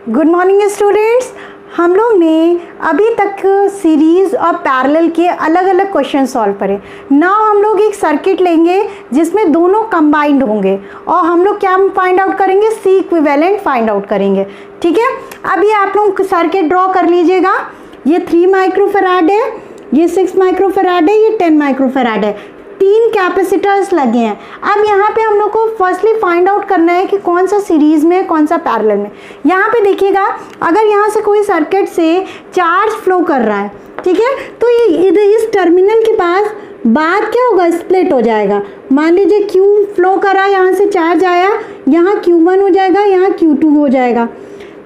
Good morning students. हम लोग ने अभी तक सीरीज़ और पैरेलल के अलग अलग क्वेश्चन सॉल्व करे। नाउ हम लोग एक सर्किट लेंगे जिसमें दोनों कंबाइंड होंगे और हम लोग क्या फाइंड आउट करेंगे, सी इक्विवेलेंट फाइंड आउट करेंगे। ठीक है, अभी आप लोग सर्किट ड्रॉ कर लीजिएगा। ये 3 माइक्रोफैराड है, ये 6 माइक्रोफैराड है, ये 10 माइक्रोफैराड है। 3 कैपेसिटर्स लगे हैं। अब यहाँ पे हम लोग को फर्स्टली फाइंड आउट करना है कि कौन सा सीरीज में कौन सा पैरेलल में। यहाँ पे देखिएगा, अगर यहाँ से कोई सर्किट से चार्ज फ्लो कर रहा है, ठीक है, तो ये इस टर्मिनल के पास बाद क्या होगा, स्प्लिट हो जाएगा। मान लीजिए Q फ्लो करा, यहाँ से चार्ज आया, यहाँ Q1 हो जाएगा, यहाँ Q2 हो जाएगा।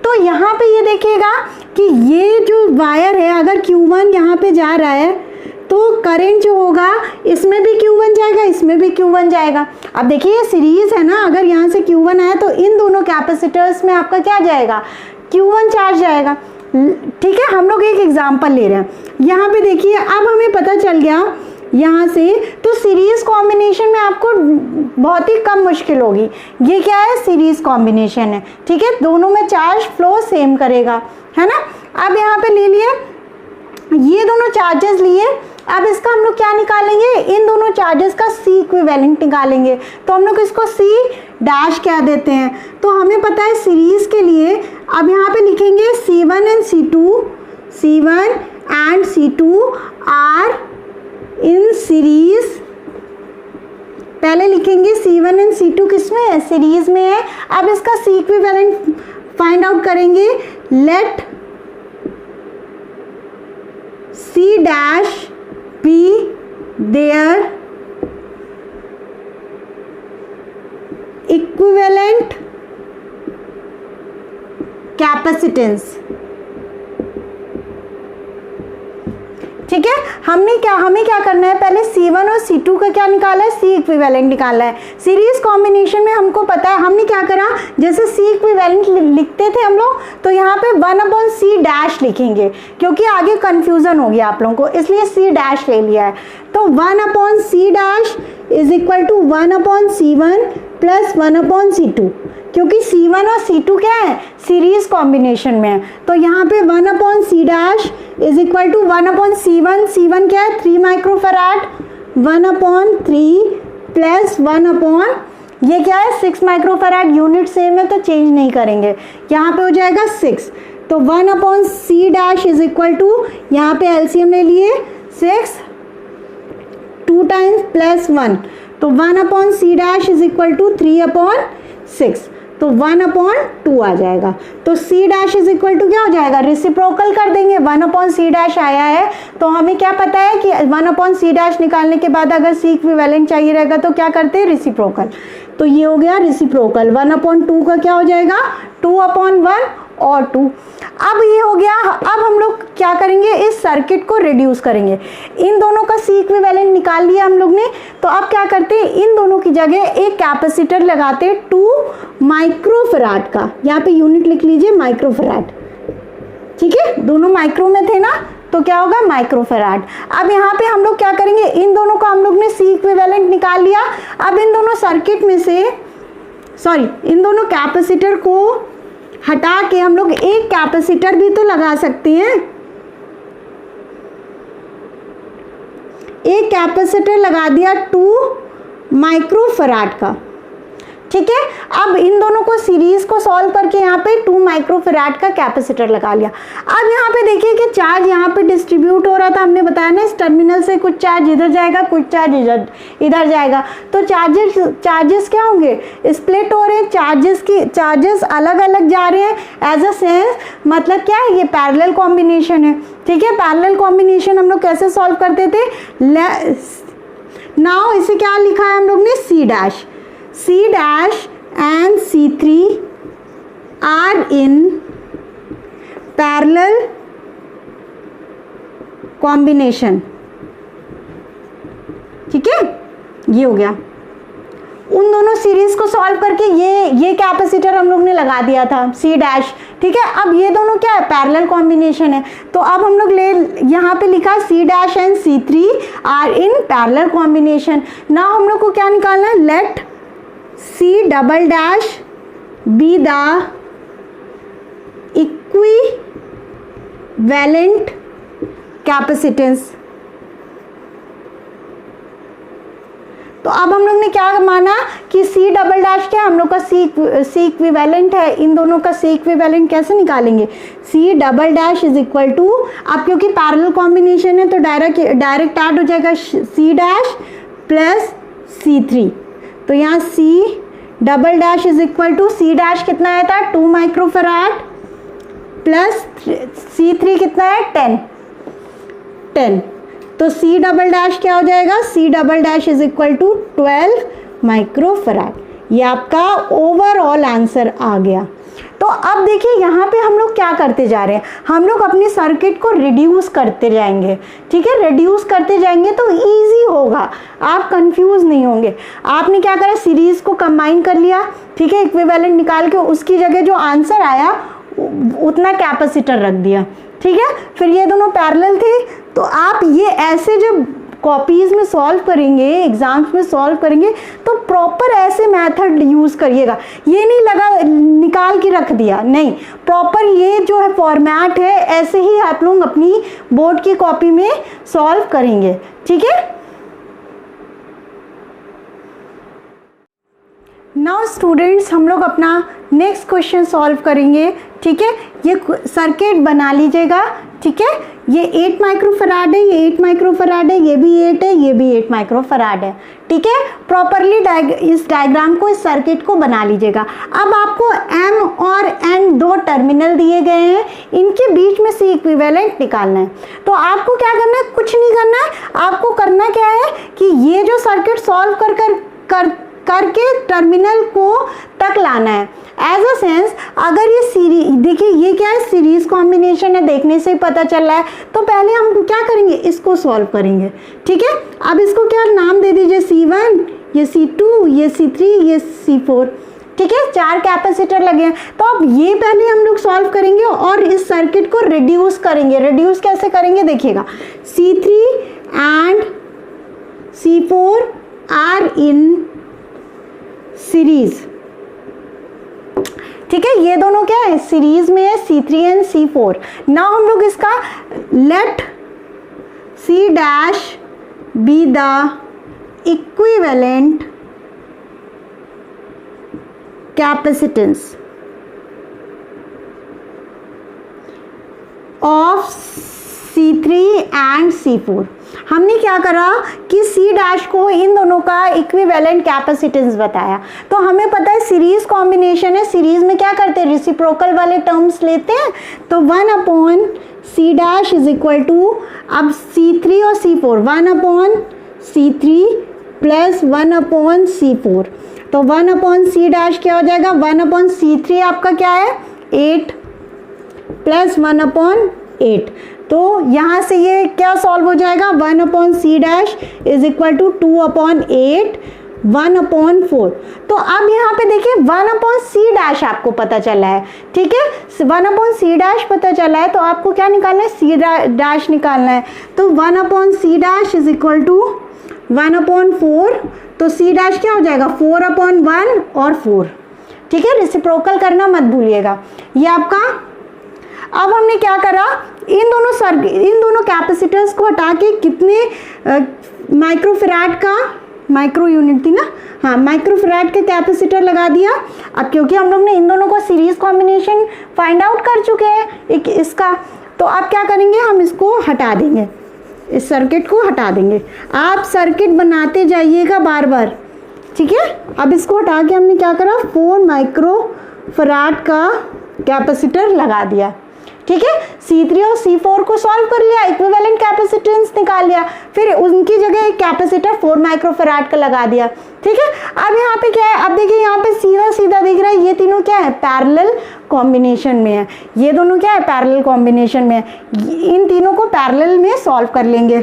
तो यहाँ पे ये देखिएगा कि ये जो वायर है, अगर Q1 यहाँ पे जा रहा है तो करंट जो होगा इसमें भी Q1 जाएगा, इसमें भी Q1 जाएगा। अब देखिए ये सीरीज है ना, अगर यहाँ से Q1 आया तो इन दोनों कैपेसिटर्स में आपका क्या जाएगा, Q1 चार्ज जाएगा। ठीक है, हम लोग एक एग्जांपल ले रहे हैं। यहाँ पे देखिए, अब हमें पता चल गया यहाँ से, तो सीरीज कॉम्बिनेशन में आपको बहुत ही कम मुश्किल होगी। ये क्या है, सीरीज कॉम्बिनेशन है। ठीक है, दोनों में चार्ज फ्लो सेम करेगा, है ना। अब यहाँ पे ले लिए, ये दोनों चार्जेस लिए। अब इसका हम लोग क्या निकालेंगे, इन दोनों चार्जेस का सी इक्विवेलेंट निकालेंगे। तो हम लोग इसको सी डैश क्या देते हैं, तो हमें पता है सीरीज के लिए। अब यहाँ पे लिखेंगे C1 and C2 are in series. पहले लिखेंगे C1 एंड C2 किस में है, सीरीज में है। अब इसका सी इक्विवेलेंट फाइंड आउट करेंगे। Let C dash be their equivalent capacitance। ठीक है, हमें क्या करना है, पहले C1 और C2 का क्या निकाला है, सी इक्विवेलेंट निकाला है। सीरीज कॉम्बिनेशन में हमको पता है, हमने क्या करा, जैसे सी इक्विवेलेंट लिखते थे हम लोग, तो यहाँ पे 1/C डैश लिखेंगे, क्योंकि आगे कंफ्यूजन हो गया आप लोगों को, इसलिए C डैश ले लिया है। तो 1/C dash is equal to 1/C1 plus 1/C2, क्योंकि C1 और C2 क्या है, सीरीज कॉम्बिनेशन में है। तो यहाँ पे 1/C dash is equal to 1/C1, C1 क्या है, 3 माइक्रोफैराड, 1/3 प्लस 1/, ये क्या है, 6 माइक्रोफैराड। यूनिट सेम है तो चेंज नहीं करेंगे, यहाँ पे हो जाएगा 6। तो 1/C dash is equal to, यहाँ पे एलसीएम ले लिए 6, 2 टाइम्स प्लस 1, तो 1/C dash is equal to 3/6, तो 1/2 आ जाएगा। तो C dash is equal to क्या हो जाएगा, रेसिप्रोकल कर देंगे। 1/C डैश आया है तो हमें क्या पता है कि 1/C डैश निकालने के बाद अगर C इक्विवेलेंट चाहिए रहेगा तो क्या करते हैं, रेसिप्रोकल। तो ये हो गया रेसिप्रोकल। 1/2 का क्या हो जाएगा, 2/1 और 2। अब ये हो गया। अब हम लोग क्या करेंगे, इस सर्किट को रिड्यूस करेंगे। इन दोनों का सी इक्विवेलेंट निकाल लिया हम लोग ने, तो अब क्या करते हैं, इन दोनों की जगह एक कैपेसिटर लगाते हैं 2 माइक्रोफैराड का। यहाँ पे यूनिट लिख लीजिए, माइक्रोफैराड। ठीक है, दोनों माइक्रो में थे ना, तो क्या होगा, माइक्रोफैराड। अब यहाँ पे हम लोग क्या करेंगे, इन दोनों का हम लोग ने सी इक्विवेलेंट निकाल लिया। अब इन दोनों सर्किट में से, इन दोनों कैपेसिटर को हटा के हम लोग एक कैपेसिटर भी तो लगा सकते हैं। एक कैपेसिटर लगा दिया 2 माइक्रोफैराड का। ठीक है, अब इन दोनों को सीरीज को सॉल्व करके यहाँ पे 2 माइक्रोफैराड का कैपेसिटर लगा लिया। अब यहाँ पे देखिए कि चार्ज यहाँ पे डिस्ट्रीब्यूट हो रहा था, हमने बताया ना, इस टर्मिनल से कुछ चार्ज इधर जाएगा, कुछ चार्ज इधर जाएगा। तो चार्जेस क्या होंगे, स्प्लिट हो रहे हैं, चार्जेस अलग अलग जा रहे हैं। एज अ सेंस मतलब क्या है, ये पैरेलल कॉम्बिनेशन है। ठीक है, पैरेलल कॉम्बिनेशन हम लोग कैसे सॉल्व करते थे, नाउ इसे क्या लिखा है हम लोग ने, C dash and C3 are in parallel combination। ठीक है, ये हो गया। उन दोनों सीरीज को सॉल्व करके ये कैपेसिटर हम लोग ने लगा दिया था, C डैश। ठीक है, अब ये दोनों क्या है, पैरेलल कॉम्बिनेशन है। तो अब हम लोग यहाँ पे लिखा C dash and C3 are in parallel combination. ना हम लोग को क्या निकालना है, let C double dash be the equivalent capacitance. तो अब हम लोग ने क्या माना कि C डबल डैश क्या हम लोग का C इक्विवेलेंट है, इन दोनों का C इक्विवेलेंट कैसे निकालेंगे, C double dash is equal to, अब क्योंकि पैरेलल कॉम्बिनेशन है तो डायरेक्ट ऐड हो जाएगा C डैश प्लस C3, तो यहाँ C double dash is equal to, C dash कितना आया था 2 माइक्रोफैराड प्लस C3 कितना है 10, तो C डबल डैश क्या हो जाएगा, C double dash is equal to 12 microfarad. ये आपका ओवरऑल आंसर आ गया। तो अब देखिए यहाँ पे हम लोग क्या करते जा रहे हैं, हम लोग अपने सर्किट को रिड्यूस करते जाएंगे, ठीक है, रिड्यूस करते जाएंगे तो इजी होगा, आप कंफ्यूज नहीं होंगे। आपने क्या करा, सीरीज को कंबाइन कर लिया, ठीक है, इक्विवेलेंट निकाल के उसकी जगह जो आंसर आया उतना कैपेसिटर रख दिया, ठीक है। फिर ये दोनों पैरेलल थे, तो आप ये ऐसे जब कॉपीज में सॉल्व करेंगे, एग्जाम्स में सॉल्व करेंगे तो प्रॉपर ऐसे मेथड यूज करिएगा। ये नहीं लगा निकाल के रख दिया, नहीं, प्रॉपर ये जो है फॉर्मेट है ऐसे ही आप लोग अपनी बोर्ड की कॉपी में सॉल्व करेंगे, ठीक है। नाउ स्टूडेंट्स हम लोग अपना नेक्स्ट क्वेश्चन सॉल्व करेंगे, ठीक है। ये सर्किट बना लीजिएगा, ठीक है, ये 8 माइक्रोफैराड है, ये 8 माइक्रोफैराड है, ये भी 8 है, ये भी 8 माइक्रोफैराड है, ठीक है। प्रॉपरली इस डायग्राम को, इस सर्किट को बना लीजिएगा। अब आपको M और N 2 टर्मिनल दिए गए हैं, इनके बीच में C इक्विवेलेंट निकालना है। तो आपको क्या करना है, कुछ नहीं करना है, आपको करना क्या है कि ये जो सर्किट सॉल्व करके टर्मिनल को तक लाना है। एज अ सेंस अगर ये सीरीज, देखिए ये क्या है, सीरीज कॉम्बिनेशन है, देखने से ही पता चल रहा है, तो पहले हम क्या करेंगे, इसको सॉल्व करेंगे, ठीक है। अब इसको क्या नाम दे दीजिए, C1, ये C2, ये C3, ये C4, ठीक है, 4 कैपेसिटर लगे हैं। तो अब ये पहले हम लोग सॉल्व करेंगे और इस सर्किट को रिड्यूस करेंगे। रिड्यूस कैसे करेंगे देखिएगा, C3 and C4 are in series, ठीक है, ये दोनों क्या है, सीरीज में है, C3 एंड C4। नाउ हम लोग इसका let C dash be the equivalent capacitance of C3 and C4। हमने क्या करा कि C डैश को इन दोनों का इक्विवेलेंट कैपेसिटेंस बताया। तो हमें पता है सीरीज कॉम्बिनेशन है, सीरीज में क्या करते हैं, रेसिप्रोकल वाले टर्म्स लेते हैं, तो 1 upon C dash is equal to, अब C3 और C4, 1 upon C3 plus 1 upon C4, तो 1 अपॉन C डैश क्या हो जाएगा, 1 अपॉन C3 आपका क्या है 8 प्लस 1 अपॉन 8, तो यहाँ से ये क्या सॉल्व हो जाएगा, 1 upon C dash is equal to 2 upon 8 1 upon 4। तो अब यहाँ पे देखिए 1 अपॉन C डैश आपको पता चला है, ठीक है, 1 अपॉन C डैश पता चला है, तो आपको क्या निकालना है, C डैश निकालना है। तो 1 upon C dash is equal to 1 upon 4, तो C डैश क्या हो जाएगा 4 अपॉन 1 और 4, ठीक है, रेसिप्रोकल करना मत भूलिएगा। ये आपका, अब हमने क्या करा, इन दोनों कैपेसिटर्स को हटा के कितने माइक्रोफैराड का, माइक्रो यूनिट थी ना, हाँ, माइक्रोफैराड के कैपेसिटर लगा दिया। अब क्योंकि हम लोग ने इन दोनों को सीरीज कॉम्बिनेशन फाइंड आउट कर चुके हैं एक इसका, तो अब क्या करेंगे, हम इसको हटा देंगे, इस सर्किट को हटा देंगे। आप सर्किट बनाते जाइएगा बार बार, ठीक है। अब इसको हटा के हमने क्या करा, 4 माइक्रोफैराड का कैपेसिटर लगा दिया, ठीक है। C3 और C4 को सॉल्व कर लिया, इक्विवेलेंट कैपेसिटेंस निकाल लिया, फिर उनकी जगह एक कैपेसिटर 4 माइक्रोफैराड का लगा दिया, ठीक है। अब यहाँ पे क्या है, अब देखिए यहाँ पे सीधा सीधा दिख रहा है, ये तीनों क्या है, पैरेलल कॉम्बिनेशन में है, ये दोनों क्या है, पैरेलल कॉम्बिनेशन में है, इन तीनों को पैरेलल में सॉल्व कर लेंगे,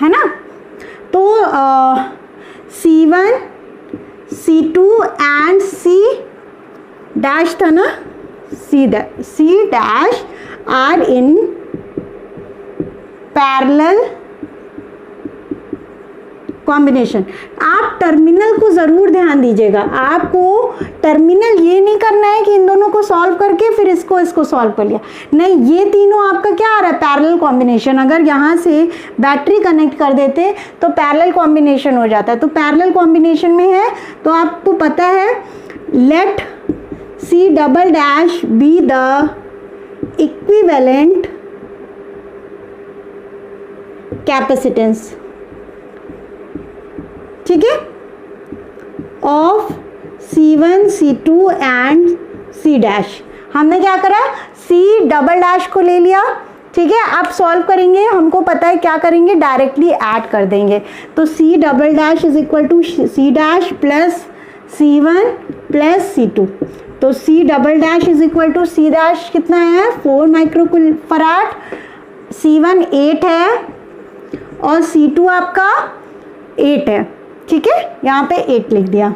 है ना। तो C1 C2 and C dash था ना, C dash are in parallel combination. आप टर्मिनल को ज़रूर ध्यान दीजिएगा, आपको टर्मिनल ये नहीं करना है कि इन दोनों को सॉल्व करके फिर इसको सॉल्व कर लिया, नहीं, ये तीनों आपका क्या आ रहा है, पैरेलल कॉम्बिनेशन। अगर यहाँ से बैटरी कनेक्ट कर देते तो पैरेलल कॉम्बिनेशन हो जाता है, तो पैरेलल कॉम्बिनेशन में है तो आपको पता है let C double dash be the equivalent capacitance, ठीक है, of C1 C2 and C dash. हमने क्या करा, C डबल डैश को ले लिया, ठीक है। आप सॉल्व करेंगे, हमको पता है क्या करेंगे, डायरेक्टली ऐड कर देंगे। तो C double dash is equal to C dash plus C1 plus C2। तो C double dash is equal to C dash कितना है, 4 माइक्रोफराड, C1 8 है और C2 आपका 8 है, ठीक है, यहाँ पे 8 लिख दिया।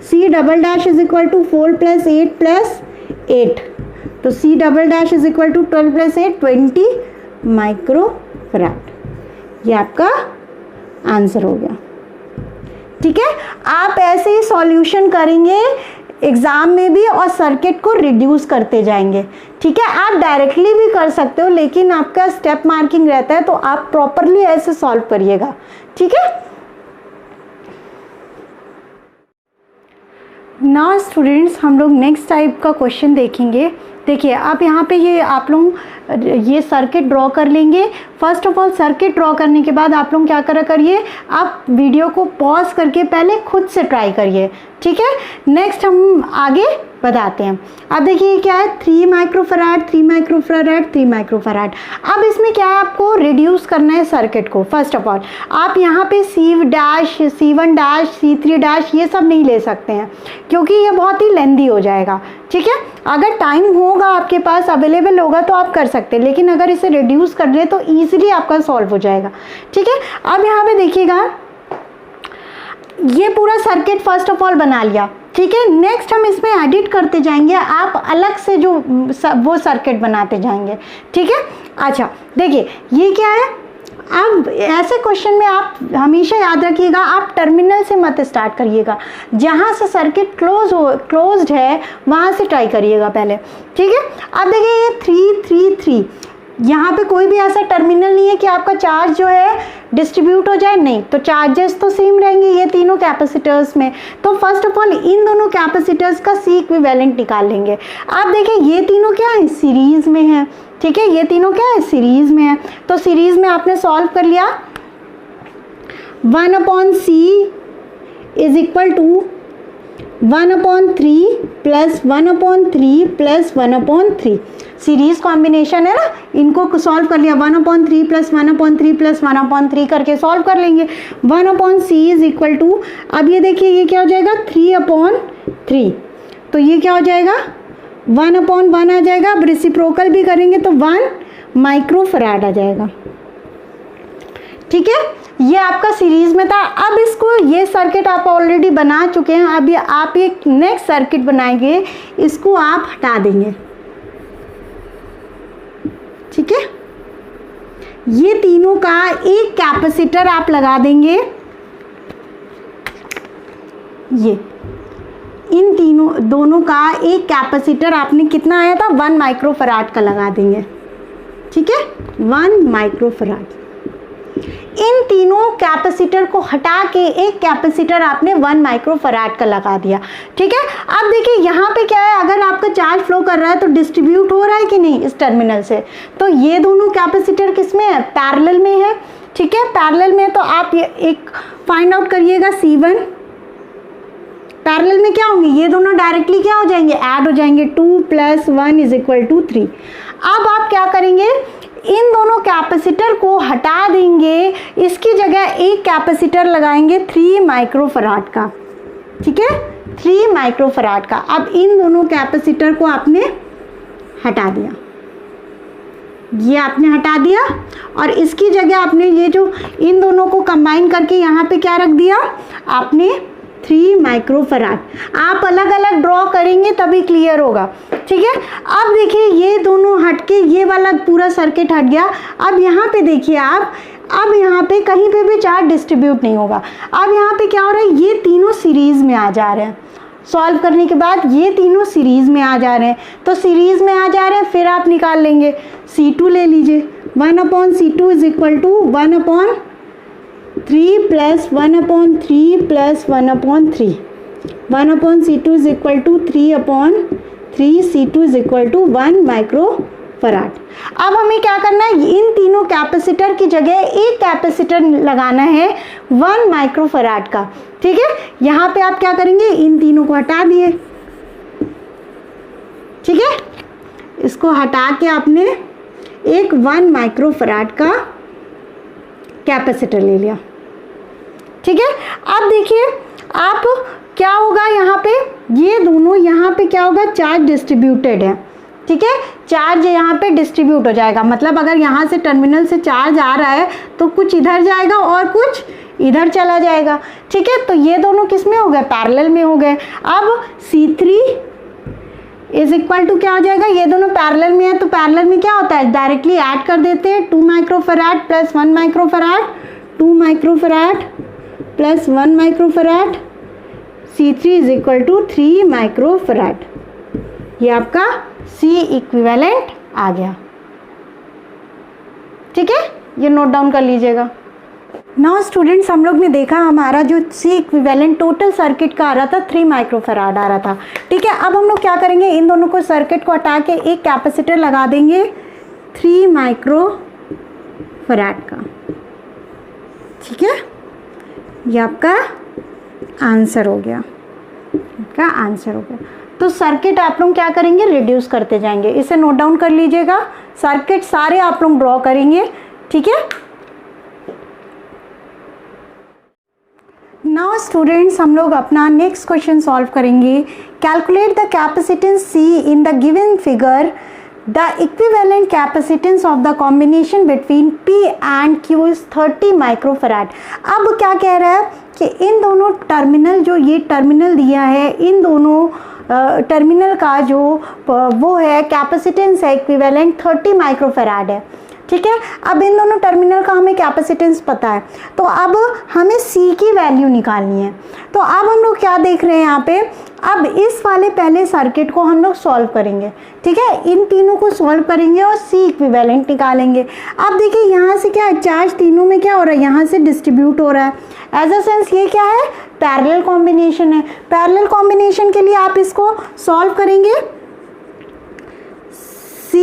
C double dash is equal to 4 plus 8 plus 8, तो C double dash is equal to 12 plus 8 20 microfarad. ये आपका आंसर हो गया, ठीक है। आप ऐसे ही सॉल्यूशन करेंगे एग्ज़ाम में भी और सर्किट को रिड्यूस करते जाएंगे, ठीक है। आप डायरेक्टली भी कर सकते हो, लेकिन आपका स्टेप मार्किंग रहता है तो आप प्रॉपरली ऐसे सॉल्व करिएगा, ठीक है। नाउ स्टूडेंट्स, हम लोग नेक्स्ट टाइप का क्वेश्चन देखेंगे। देखिए आप यहाँ पे ये आप लोग ये सर्किट ड्रॉ कर लेंगे। First of all circuit draw करने के बाद आप लोग क्या करिए, आप वीडियो को पॉज करके पहले खुद से ट्राई करिए, ठीक है। नेक्स्ट हम आगे बताते हैं। अब देखिए क्या है, 3 माइक्रोफराड 3 माइक्रोफराड 3 माइक्रोफराड। अब इसमें क्या है, आपको रिड्यूस करना है सर्किट को। फर्स्ट ऑफ ऑल आप यहाँ पे C dash C1 dash C3 dash ये सब नहीं ले सकते हैं, क्योंकि ये बहुत ही लेंदी हो जाएगा, ठीक है। अगर टाइम होगा आपके पास अवेलेबल होगा तो आप कर सकते हैं, लेकिन अगर इसे रिड्यूस कर ले तो ईजिली आपका सॉल्व हो जाएगा, ठीक है। अब यहाँ पे देखिएगा, ये पूरा सर्किट फर्स्ट ऑफ ऑल बना लिया, ठीक है। नेक्स्ट हम इसमें एडिट करते जाएंगे, आप अलग से जो वो सर्किट बनाते जाएंगे, ठीक है। अच्छा देखिए ये क्या है, अब ऐसे क्वेश्चन में आप हमेशा याद रखिएगा, आप टर्मिनल से मत स्टार्ट करिएगा, जहाँ से सर्किट क्लोज्ड है वहाँ से ट्राई करिएगा पहले, ठीक है। अब देखिए ये 3 3 3, यहाँ पे कोई भी ऐसा टर्मिनल नहीं है कि आपका चार्ज जो है डिस्ट्रीब्यूट हो जाए, नहीं, तो चार्जेस तो सेम रहेंगे ये तीनों कैपेसिटर्स में। तो फर्स्ट ऑफ ऑल इन दोनों कैपेसिटर्स का C इक्विवेलेंट निकाल लेंगे। आप देखिए ये तीनों क्या है, सीरीज में है, ठीक है, ये तीनों क्या है, सीरीज में है। तो सीरीज में आपने सॉल्व कर लिया, 1/C is equal to 1/3 plus 1/3 plus 1/3, series combination है ना, इनको सॉल्व कर लिया, 1/3 प्लस 1/3 प्लस 1/3 करके सॉल्व कर लेंगे। 1/C इज इक्वल टू, अब ये देखिए ये क्या हो जाएगा, 3/3, तो ये क्या हो जाएगा, 1/1 आ जाएगा। अब रेसिप्रोकल भी करेंगे तो 1 माइक्रोफराड आ जाएगा, ठीक है। ये आपका सीरीज में था। अब इसको ये सर्किट आप ऑलरेडी बना चुके हैं, अब ये आप एक नेक्स्ट सर्किट बनाएंगे, इसको आप हटा देंगे, ठीक है। ये तीनों का एक कैपेसिटर आप लगा देंगे, ये इन दोनों का एक कैपेसिटर आपने कितना आया था, 1 माइक्रोफराड का लगा देंगे, ठीक है, 1 माइक्रोफराड। इन तीनों कैपेसिटर को हटा के एक कैपेसिटर आपने 1 माइक्रोफराड का लगा दिया, ठीक है। अब देखिए यहाँ पे क्या है, अगर आपका चार्ज फ्लो कर रहा है तो डिस्ट्रीब्यूट हो रहा है कि नहीं इस टर्मिनल से, तो ये दोनों कैपेसिटर किस में है, पैरेलल में है, ठीक है, पैरेलल में। तो आप ये एक फाइंड आउट करिएगा, C1 पैरेलल में क्या होंगे, ये दोनों डायरेक्टली क्या हो जाएंगे, ऐड हो जाएंगे, 2 + 1 = 3। अब आप क्या करेंगे, इन दोनों कैपेसिटर को हटा देंगे, इसकी जगह एक कैपेसिटर लगाएंगे 3 माइक्रोफराड का, ठीक है, 3 माइक्रोफराड का। अब इन दोनों कैपेसिटर को आपने हटा दिया, ये आपने हटा दिया, और इसकी जगह आपने ये जो इन दोनों को कंबाइन करके यहाँ पे क्या रख दिया, आपने 3 माइक्रोफराड। आप अलग अलग ड्रॉ करेंगे तभी क्लियर होगा, ठीक है। अब देखिए ये दोनों हटके ये वाला पूरा सर्किट हट गया। अब यहाँ पे देखिए आप अब यहाँ पे कहीं पे भी चार्ज डिस्ट्रीब्यूट नहीं होगा। अब यहाँ पे क्या हो रहा है, ये तीनों सीरीज में आ जा रहे हैं। सॉल्व करने के बाद ये तीनों सीरीज में आ जा रहे हैं, तो सीरीज में आ जा रहे हैं, फिर आप निकाल लेंगे। C2 ले लीजिए, 1/C2 is equal to 1/3 plus 1/3 plus 1/3। 1/C2 is equal to 3/3, C2 is equal to 1 microfarad. अब हमें क्या करना है, इन तीनों कैपेसिटर की जगह एक कैपेसिटर लगाना है 1 माइक्रोफराड का। ठीक है, यहाँ पे आप क्या करेंगे, इन तीनों को हटा दिए। ठीक है, इसको हटा के आपने एक 1 माइक्रोफराड का कैपेसिटर ले लिया। ठीक है, अब देखिए आप क्या होगा, यहाँ पे ये दोनों, यहाँ पे क्या होगा, चार्ज डिस्ट्रीब्यूटेड है। ठीक है, चार्ज यहाँ पे डिस्ट्रीब्यूट हो जाएगा, मतलब अगर यहाँ से टर्मिनल से चार्ज आ रहा है तो कुछ इधर जाएगा और कुछ इधर चला जाएगा। ठीक है, तो ये दोनों किस में हो गए, पैरेलल में हो गए। अब C3 इज इक्वल टू क्या हो जाएगा, ये दोनों पैरेलल में है तो पैरेलल में क्या होता है, डायरेक्टली ऐड कर देते हैं। 2 microfarad plus 1 microfarad, 2 microfarad plus 1 microfarad, C3 is equal to 3 microfarad. ये आपका C इक्विवेलेंट आ गया। ठीक है, ये नोट डाउन कर लीजिएगा। नाउ स्टूडेंट्स, हम लोग ने देखा हमारा जो C इक्विवेलेंट टोटल सर्किट का आ रहा था 3 माइक्रोफराड आ रहा था। ठीक है, अब हम लोग क्या करेंगे, इन दोनों को सर्किट को हटा के एक कैपेसिटर लगा देंगे 3 माइक्रोफराड का। ठीक है, ये आपका आंसर हो गया, आपका आंसर हो गया। तो सर्किट आप लोग क्या करेंगे, रिड्यूस करते जाएंगे। इसे नोट डाउन कर लीजिएगा, सर्किट सारे आप लोग ड्रॉ करेंगे। ठीक है, नाउ स्टूडेंट्स, हम लोग अपना नेक्स्ट क्वेश्चन सॉल्व करेंगे। Calculate the capacitance C in the given figure. The equivalent capacitance of the combination between P and Q is 30 microfarad. अब क्या कह रहा है कि इन दोनों टर्मिनल, जो ये टर्मिनल दिया है, इन दोनों टर्मिनल का जो वो है कैपेसिटेंस है इक्विवेलेंट 30 माइक्रोफराड है। ठीक है, अब इन दोनों टर्मिनल का हमें कैपेसिटेंस पता है, तो अब हमें C की वैल्यू निकालनी है। तो अब हम लोग क्या देख रहे हैं यहाँ पे, अब इस वाले पहले सर्किट को हम लोग सॉल्व करेंगे। ठीक है, इन तीनों को सॉल्व करेंगे और C इक्विवेलेंट निकालेंगे। अब देखिए यहाँ से क्या है, चार्ज तीनों में क्या हो रहा है, यहाँ से डिस्ट्रीब्यूट हो रहा है। एज अ सेंस ये क्या है, पैरेलल कॉम्बिनेशन है। पैरेलल कॉम्बिनेशन के लिए आप इसको सॉल्व करेंगे। C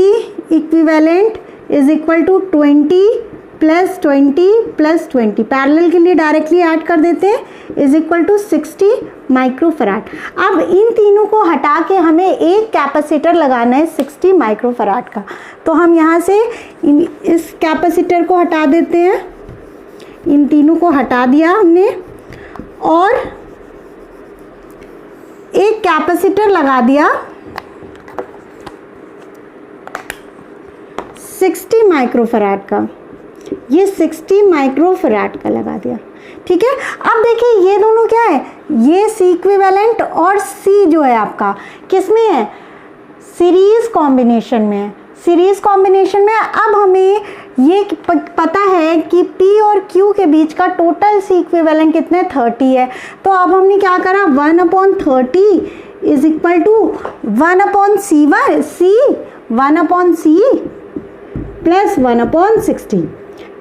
equivalent is equal to 20 plus 20 plus 20, parallel के लिए डायरेक्टली ऐड कर देते हैं, इज इक्वल टू 60 माइक्रोफराड। अब इन तीनों को हटा के हमें एक कैपेसिटर लगाना है 60 माइक्रोफराड का। तो हम यहाँ से इस कैपेसिटर को हटा देते हैं, इन तीनों को हटा दिया हमने और एक कैपेसिटर लगा दिया 60 माइक्रोफराड का। ये 60 माइक्रोफराड का लगा दिया। ठीक है, अब देखिए ये दोनों क्या है, ये C इक्विवेलेंट और C जो है आपका किस में है, सीरीज कॉम्बिनेशन में है। सीरीज कॉम्बिनेशन में अब हमें ये पता है कि P और Q के बीच का टोटल C इक्विवेलेंट कितने 30 है। तो अब हमने क्या करा, 1/30 is equal to 1/C plus 1/60।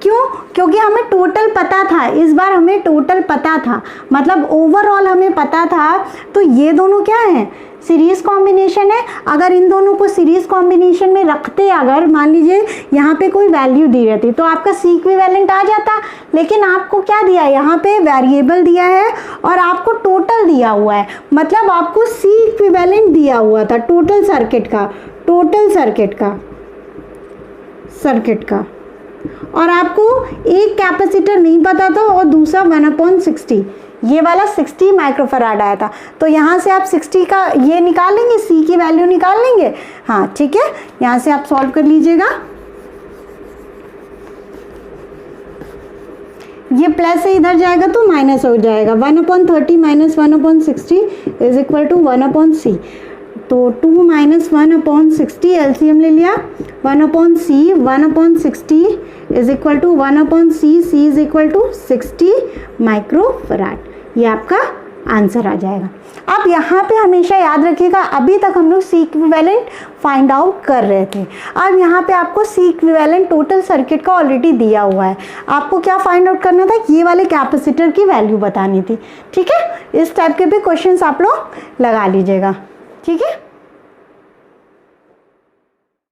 क्यों, क्योंकि हमें टोटल पता था, इस बार हमें टोटल पता था, मतलब ओवरऑल हमें पता था। तो ये दोनों क्या है, सीरीज कॉम्बिनेशन है। अगर इन दोनों को सीरीज कॉम्बिनेशन में रखते, अगर मान लीजिए यहाँ पे कोई वैल्यू दी रहती तो आपका C इक्विवेलेंट आ जाता, लेकिन आपको क्या दिया है, यहाँ पे वेरिएबल दिया है और आपको टोटल दिया हुआ है, मतलब आपको C इक्विवेलेंट दिया हुआ था टोटल सर्किट का और आपको एक कैपेसिटर नहीं पता था और दूसरा 1/60, ये वाला 60 माइक्रोफराड आया था। तो यहाँ से आप 60 का ये निकाल लेंगे, C की वैल्यू निकाल लेंगे। हाँ ठीक है, यहाँ से आप सॉल्व कर लीजिएगा। ये प्लस से इधर जाएगा तो माइनस हो जाएगा, 1/30 minus 1/60 is equal to 1/C। तो 2 माइनस 1/60 एलसीएम ले लिया, 1/c 1/60 is equal to 1/c, c is equal to 60 microfarad. ये आपका आंसर आ जाएगा। अब यहाँ पे हमेशा याद रखिएगा, अभी तक हम लोग सी इक्विवेलेंट फाइंड आउट कर रहे थे। अब यहाँ पे आपको सी इक्विवेलेंट टोटल सर्किट का ऑलरेडी दिया हुआ है। आपको क्या फाइंड आउट करना था, ये वाले कैपेसिटर की वैल्यू बतानी थी। ठीक है, इस टाइप के भी क्वेश्चंस आप लोग लगा लीजिएगा। ठीक है।